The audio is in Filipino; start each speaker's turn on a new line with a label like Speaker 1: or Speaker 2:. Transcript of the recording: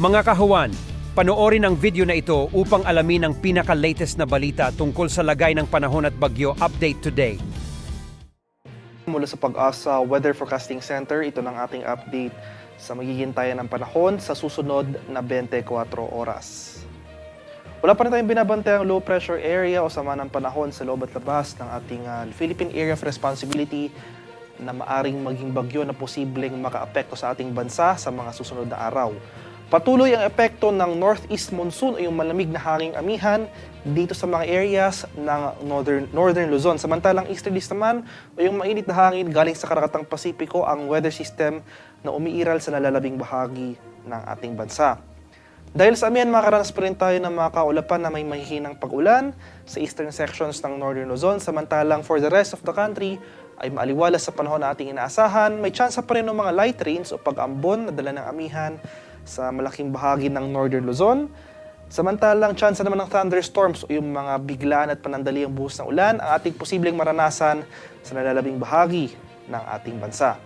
Speaker 1: Mga kahuwan, panoorin ang video na ito upang alamin ang pinaka-latest na balita tungkol sa lagay ng panahon at bagyo update today.
Speaker 2: Mula sa Pag-asa Weather Forecasting Center, ito ng ating update sa magiging tayo ng panahon sa susunod na 24 oras. Wala pa rin tayong binabantayang low pressure area o sama ng panahon sa loob at labas ng ating Philippine Area of Responsibility na maaring maging bagyo na posibleng makaapekto sa ating bansa sa mga susunod na araw. Patuloy ang epekto ng northeast monsoon o yung malamig na hanging amihan dito sa mga areas ng northern Luzon. Samantalang easterlies naman o yung mainit na hangin galing sa Karakatang Pasipiko ang weather system na umiiral sa nalalabing bahagi ng ating bansa. Dahil sa amihan, makakaranas pa rin tayo ng mga kaulapan na may mahihinang pag-ulan sa eastern sections ng northern Luzon. Samantalang for the rest of the country ay maaliwalas sa panahon na ating inaasahan. May tsansa pa rin ng mga light rains o pag-ambon na dala ng amihan sa malaking bahagi ng northern Luzon. Samantalang tsansa naman ng thunderstorms o yung mga biglaan at panandaliang buhos ng ulan ang ating posibleng maranasan sa nalalabing bahagi ng ating bansa.